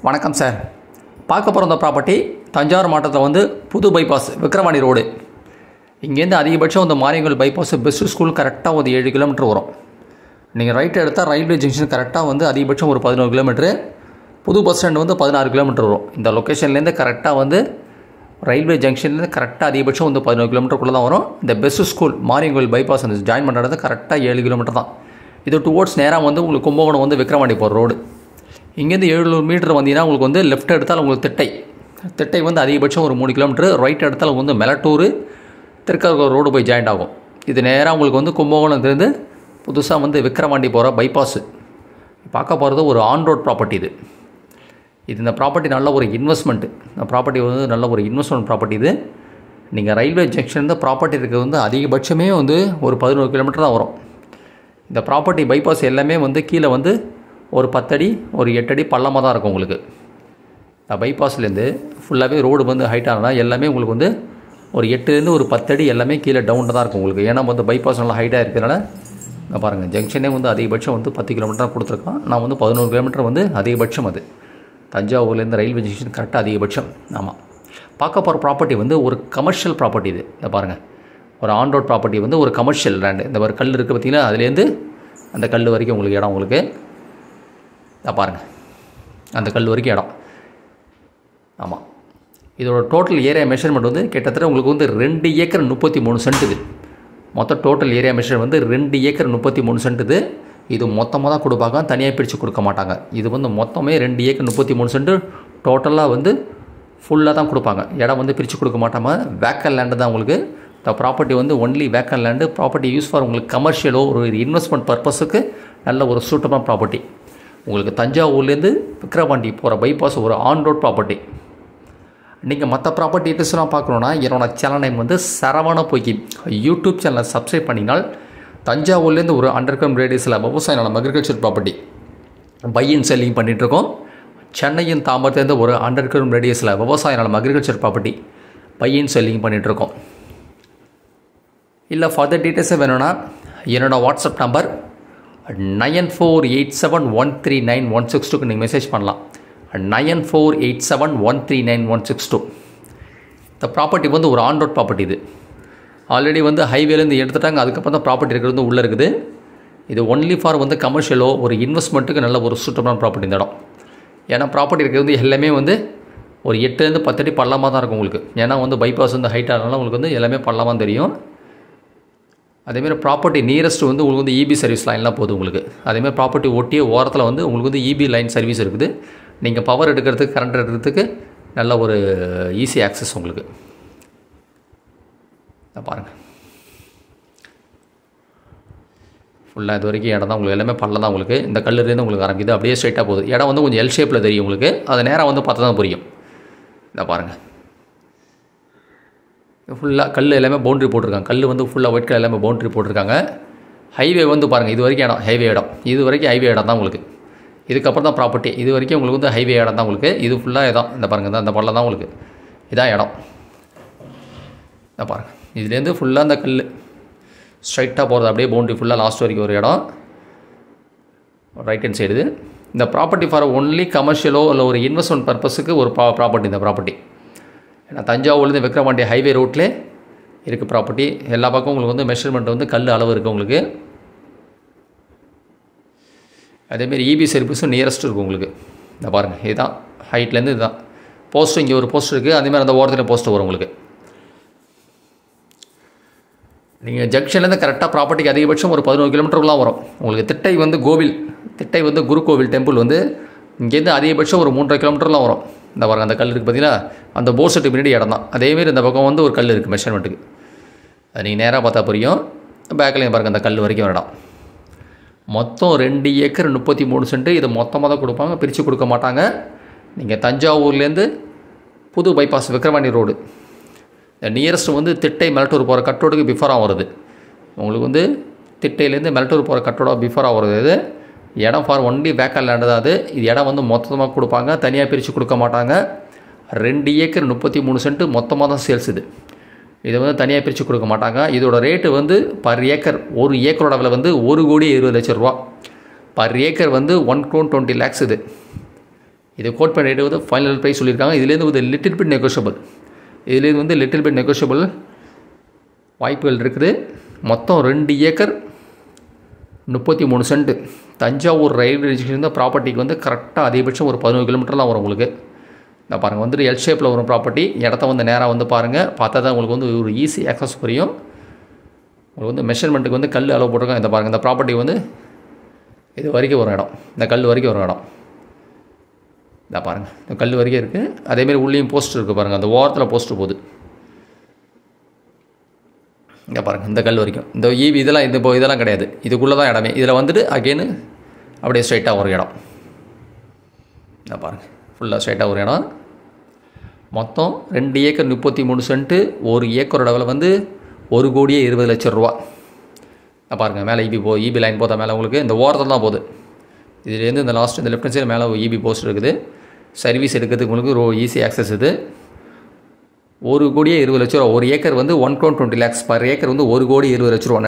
வணக்கம் சார். பார்க்க போகிற இந்த ப்ராப்பர்ட்டி தஞ்சாவூர் மாவட்டத்தில் வந்து புது பைபாஸ் விக்கிரவாணி ரோடு. இங்கேருந்து அதிகபட்சம் வந்து மாரியங்கல் பைபாஸ் பெஸ்ட் ஸ்கூல் கரெக்டாக ஒரு 7 கிலோமீட்டர் வரும். நீங்கள் ரைட்டு எடுத்தால் ரயில்வே ஜங்ஷன் கரெக்டாக வந்து அதிகபட்சம் ஒரு 11 கிலோமீட்ரு, புது பஸ் ஸ்டாண்டு வந்து 16 கிலோமீட்டர் வரும். இந்த லொக்கேஷன்லேருந்து கரெக்டாக வந்து ரயில்வே ஜங்ஷன்லேருந்து கரெக்டாக அதிகபட்சம் வந்து 11 கிலோமீட்டருக்குள்ளே தான் வரும். இந்த பெஸ்ட் ஸ்கூல் மாரியங்கல் பைபாஸ் அந்த ஜாயின் பண்ணுறது கரெக்டாக 7 கிலோமீட்டர் தான். இது டுவோர்ட்ஸ் நேராக வந்து உங்களுக்கு கும்பகோணம் வந்து விக்கிரவாண்டி போகிற ரோடு. இங்கேருந்து 700 மீட்டர் வந்தீங்கன்னா உங்களுக்கு வந்து லெஃப்ட் எடுத்தால் உங்களுக்கு திட்டை வந்து அதிகபட்சம் ஒரு 3 கிலோமீட்டர், ரைட் எடுத்தால் வந்து மெலட்டூர் திருக்கோவில் ரோடு போய் ஜாயிண்ட் ஆகும். இது நேராக உங்களுக்கு வந்து கும்பகோணத்துலேருந்து புதுசாக வந்து விக்கிரவாண்டி போகிற பைபாஸு. பார்க்க போகிறது ஒரு ஆன் ரோட் ப்ராப்பர்ட்டி. இந்த ப்ராப்பர்ட்டி நல்ல ஒரு இன்வெஸ்ட்மெண்ட்டு. இந்த ப்ராப்பர்ட்டி வந்து நல்ல ஒரு இன்வெஸ்ட்மெண்ட் ப்ராப்பர்ட்டி. இது நீங்கள் ரயில்வே ஜங்ஷன்லேருந்து ப்ராப்பர்ட்டி இருக்கிறது வந்து அதிகபட்சமே வந்து ஒரு 11 கிலோமீட்டர் தான் வரும். இந்த ப்ராப்பர்ட்டி பைபாஸ் எல்லாமே வந்து கீழே வந்து ஒரு 10 அடி ஒரு 8 அடி பள்ளமாக தான் இருக்கும். உங்களுக்கு இந்த பைபாஸ்லேருந்து ஃபுல்லாகவே ரோடு வந்து ஹைட் ஆனால் எல்லாமே உங்களுக்கு வந்து ஒரு 8லேருந்து ஒரு 10 அடி எல்லாமே கீழே டவுனில் தான் இருக்கும் உங்களுக்கு. ஏன்னா வந்து பைபாஸ் நல்லா ஹைட்டாக இருக்கிறதுனால இங்கே பாருங்கள், ஜங்ஷனே வந்து அதிகபட்சம் வந்து 10 கிலோமீட்டர் கொடுத்துருக்கான். நான் வந்து 11 கிலோமீட்டர் வந்து அதிகபட்சம். அது தஞ்சாவூர்லேருந்து ரயில்வே ஜங்ஷன் கரெக்டாக அதிகபட்சம். ஆமாம், பார்க்க போகிற ப்ராப்பர்ட்டி வந்து ஒரு கமர்ஷியல் ப்ராப்பர்ட்டி. இந்த பாருங்கள், ஒரு ஆன் ரோட் ப்ராப்பர்ட்டி வந்து ஒரு கமர்ஷியல் லேண்டு. இந்த ஒரு கல் இருக்குது பார்த்தீங்கன்னா, அதுலேருந்து அந்த கல் வரைக்கும் உங்களுக்கு இடம் உங்களுக்கு பாருங்கள், அந்த கல் வரைக்கும் இடம். ஆமாம், இதோட டோட்டல் ஏரியா மெஷர்மெண்ட் வந்து கிட்டத்தட்ட உங்களுக்கு வந்து 2 ஏக்கர் 33 சென்ட். இது மொத்தம் டோட்டல் ஏரியா மெஷர் வந்து 2 ஏக்கர் 33 சென்ட். இது மொத்தமாக தான் கொடுப்பாங்க, தனியாக பிரித்து கொடுக்க மாட்டாங்க. இது வந்து மொத்தமே 2 ஏக்கர் 33 சென்ட் டோட்டலாக வந்து ஃபுல்லாக தான் கொடுப்பாங்க. இடம் வந்து பிரித்து கொடுக்க மாட்டாங்க. வேக்கல் லேண்டு தான் உங்களுக்கு. இந்த ப்ராப்பர்ட்டி வந்து only vehicle land. Property use for உங்களுக்கு கமர்ஷியலோ ஒரு இன்வெஸ்ட்மெண்ட் பர்பஸுக்கு நல்ல ஒரு சூட்டமான ப்ராப்பர்ட்டி. உங்களுக்கு தஞ்சாவூர்லேருந்து விக்கிரவாண்டி போகிற பைபாஸ் ஒரு ஆன் ரோட் ப்ராப்பர்ட்டி. நீங்கள் மற்ற ப்ராப்பர்ட்டி டீட்டெயில்ஸ்லாம் பார்க்கணுன்னா என்னோட சேனல் நேம் வந்து சரவண பொய்கி. யூடியூப் சேனலை சப்ஸ்கிரைப் பண்ணினால் தஞ்சாவூர்லேருந்து ஒரு 100 கிலோமீட்டர் ரேடியஸில் விவசாய நிலம் agriculture property buy and selling பண்ணிகிட்ருக்கோம். சென்னையின் தாம்பரத்துலேருந்து ஒரு 100 கிலோமீட்டர் ரேடியஸில் விவசாய நிலம் agriculture property buy and selling பண்ணிகிட்ருக்கோம். இல்லை ஃபர்தர் டீட்டெயில்ஸே வேணும்னா என்னோடய வாட்ஸ்அப் நம்பர் 9487139162க்கு நீங்கள் மெசேஜ் பண்ணலாம். 9487139162. இந்த ப்ராப்பர்ட்டி வந்து ஒரு ஆன் ரோட் ப்ராப்பர்ட்டி. இது ஆல்ரெடி வந்து ஹைவேலேருந்து எடுத்துட்டாங்க. அதுக்கப்புறம் தான் ப்ராப்பர்ட்டி இருக்கிறது வந்து உள்ளே இருக்குது. இது ஒன்லி ஃபார் வந்து கமர்ஷியலோ ஒரு இன்வெஸ்ட்மெண்ட்டுக்கு நல்ல ஒரு சூட்டமான ப்ராப்பர்ட்டி இந்த இடம். ஏன்னா ப்ராப்பர்ட்டி இருக்கிறது வந்து எல்லாமே வந்து ஒரு 8லேருந்து 10 அடி பள்ளமாக தான் இருக்கும் உங்களுக்கு. ஏன்னா வந்து பைபாஸ் வந்து ஹைட்டாக இருந்தாலும் உங்களுக்கு வந்து எல்லாமே பள்ளமாக தெரியும். அதேமாதிரி ப்ராப்பர்ட்டி நியரஸ்ட் வந்து உங்களுக்கு வந்து இபி சர்வீஸ் லைன்லாம் போகுது உங்களுக்கு. அதேமாதிரி ப்ராப்பர்ட்டி ஒட்டிய ஓரத்தில் வந்து உங்களுக்கு வந்து இபி லைன் சர்வீஸ் இருக்குது. நீங்கள் பவர் எடுக்கிறதுக்கு கரண்ட் எடுக்கிறதுக்கு நல்ல ஒரு ஈஸி ஆக்சஸ் உங்களுக்கு. பாருங்கள், ஃபுல்லாக இது வரைக்கும் இடம் தான் உங்களுக்கு. எல்லாமே பள்ளம் தான் உங்களுக்கு. இந்த கல்லுலேருந்து உங்களுக்கு ஆரம்பிக்குது, அப்படியே ஸ்ட்ரைட்டாக போகுது. இடம் வந்து கொஞ்சம் எல் ஷேப்பில் தெரியும் உங்களுக்கு. அது நேராக வந்து பார்த்தா தான் புரியும். இதை பாருங்கள், ஃபுல்லாக கல் எல்லாமே பவுண்ட்ரி போட்டிருக்காங்க. கல் வந்து ஃபுல்லாக ஒயிட் கலர் எல்லாமே பவுண்ட்ரி போட்டிருக்காங்க. ஹைவே வந்து பாருங்கள், இது வரைக்கும் இடம் ஹைவே இடம். இது வரைக்கும் ஹைவே இடம் தான் உங்களுக்கு. இதுக்கப்புறம் தான் ப்ராப்பர்ட்டி. இது வரைக்கும் உங்களுக்கு வந்து ஹைவே இடம் தான் உங்களுக்கு. இது ஃபுல்லாக இடம். இந்த பாருங்கள், இந்த பள்ளம் தான் உங்களுக்கு. இதான் இடம். இந்த பாருங்கள், இதுலேருந்து ஃபுல்லாக இந்த கல் ஸ்ட்ரைட்டாக போகிறது அப்படியே பவுண்ட்ரி ஃபுல்லாக லாஸ்ட் வரைக்கும் ஒரு இடம். Right hand side. இந்த ப்ராப்பர்ட்டி ஃபார் ஒன்லி கமர்ஷியலோ இல்லை ஒரு இன்வெஸ்ட்மெண்ட் பர்பஸுக்கு ஒரு ப்ராப்பர்ட்டி. இந்த ப்ராப்பர்ட்டி ஏன்னா தஞ்சாவூர்லேருந்து விக்கிரவாண்டி ஹைவே ரோட்லேயே இருக்குது ப்ராப்பர்ட்டி. எல்லா பக்கம் உங்களுக்கு வந்து மெஷர்மெண்ட் வந்து கல் அளவு இருக்குது உங்களுக்கு. அதேமாரி இபி சர்வீஸும் நியரஸ்ட் இருக்கும் உங்களுக்கு. இந்த பாருங்கள், இதுதான் ஹைட்லேருந்து இதுதான் போஸ்ட்டு. இங்கே ஒரு போஸ்ட் இருக்குது. அதேமாதிரி அந்த ஓரத்தில் போஸ்ட்டு வரும் உங்களுக்கு. நீங்கள் ஜங்ஷன்லேருந்து கரெக்டாக ப்ராப்பர்ட்டிக்கு அதிகபட்சம் ஒரு 11 கிலோமீட்டருக்குலாம் வரும் உங்களுக்கு. திட்டை வந்து குரு கோவில் டெம்பிள் வந்து இங்கேருந்து அதிகபட்சம் ஒரு 3.5 கிலோமீட்டர்லாம் வரும். இந்த பாருங்கள், அந்த கல் இருக்குது பார்த்தீங்கன்னா, அந்த போர் செட்டு பின்னாடி இடம் தான். அதேமாரி இந்த பக்கம் வந்து ஒரு கல் இருக்குது மெஷர்மெண்ட்டுக்கு. அது நீங்கள் நேராக பார்த்தா புரியும். பேக்கிலையும் பாருங்கள், அந்த கல் வரைக்கும் ஒரு இடம். மொத்தம் 2 ஏக்கர் 33 சென்ட். இது மொத்தமாக தான் கொடுப்பாங்க, பிரித்து கொடுக்க மாட்டாங்க. நீங்கள் தஞ்சாவூர்லேருந்து புது பைபாஸ் விக்கிரவாண்டி ரோடு இந்த நியரஸ்ட் வந்து திட்டை மெலட்டூர் போகிற கட்டோடுக்கு பிஃபோராக வருது. உங்களுக்கு வந்து திட்டையிலேருந்து மெலட்டூர் போகிற கட்டோட பிஃபோராக வருது. இது இடம் ஃபார் ஒன்லி வேக்கல் லேண்டு தான். இது இடம் வந்து மொத்தமாக கொடுப்பாங்க, தனியாக பிரித்து கொடுக்க மாட்டாங்க. 2 ஏக்கர் 33 சென்ட் மொத்தமாக தான் சேல்ஸ். இதை வந்து தனியாக பிரித்து கொடுக்க மாட்டாங்க. இதோட ரேட்டு வந்து பர் ஏக்கர், ஒரு ஏக்கரோட விலை வந்து 1,20,00,000 ரூபா. பர் ஏக்கர் வந்து 1,20,00,000. இது இது கோட் பண்ண ரேட்டு வந்து ஃபைனல் ப்ரைஸ் சொல்லியிருக்காங்க. இதுலேருந்து வந்து லிட்டில் பிட் நெகோஷியபிள், இதுலேருந்து வந்து லிட்டில் பிட் நெகோஷியபிள் வாய்ப்புகள் இருக்குது. மொத்தம் 2 acre 33 cent Thanjavur railway station ப்ராப்பர்ட்டிக்கு வந்து கரெக்டாக அதிகபட்சம் ஒரு 11 கிலோமீட்டர் தான் வரும் உங்களுக்கு. நான் பாருங்கள் வந்துட்டு எல் ஷேப்பில் வரும் ப்ராப்பர்ட்டி. இடத்த வந்து நேராக வந்து பாருங்கள், பார்த்தா தான் உங்களுக்கு வந்து ஒரு ஈஸி ஆக்சஸ் புரியும். உங்களுக்கு வந்து மெஷர்மெண்ட்டுக்கு வந்து கல் அளவு போட்டிருக்காங்க. இந்த பாருங்கள், இந்த ப்ராப்பர்ட்டி வந்து இது வரைக்கும் ஒரு இடம், இந்த கல் வரைக்கும் ஒரு இடம். இந்த பாருங்கள், இந்த கல் வரைக்கும் இருக்குது. அதேமாரி உள்ளேயும் போஸ்ட் இருக்குது பாருங்கள், அந்த ஓரத்தில் போஸ்ட்டு போகுது. இங்கே பாருங்கள், இந்த கல் வரைக்கும் இந்த ஈவி இதெல்லாம் இதெல்லாம் கிடையாது, இதுக்குள்ளே தான் இடமே. இதில் வந்துட்டு அகெயின் அப்படியே ஸ்ட்ரைட்டாக ஒரு இடம். இதை பாருங்கள், ஃபுல்லாக ஸ்ட்ரைட்டாக ஒரு இடம். மொத்தம் 2 ஏக்கர் 33 சென்ட்டு. 1 ஏக்கரோட விலை வந்து 1,20,00,000 ரூபா. பாருங்கள், மேலே ஈபி லைன் போதா மேலே உங்களுக்கு இந்த ஓரத்தில் தான் போகுது. இதுலேருந்து இந்த லாஸ்ட் இந்த லெஃப்ட் சைடு மேலே ஈபி போஸ்ட் இருக்குது. சர்வீஸ் எடுக்கிறதுக்கு உங்களுக்கு ஈஸி ஆக்சஸ் இது. 1,20,00,000 ரூபா. 1 ஏக்கர் வந்து 1,20,00,000 பர் ஏக்கர் வந்து 1,20,00,000 ரூபா.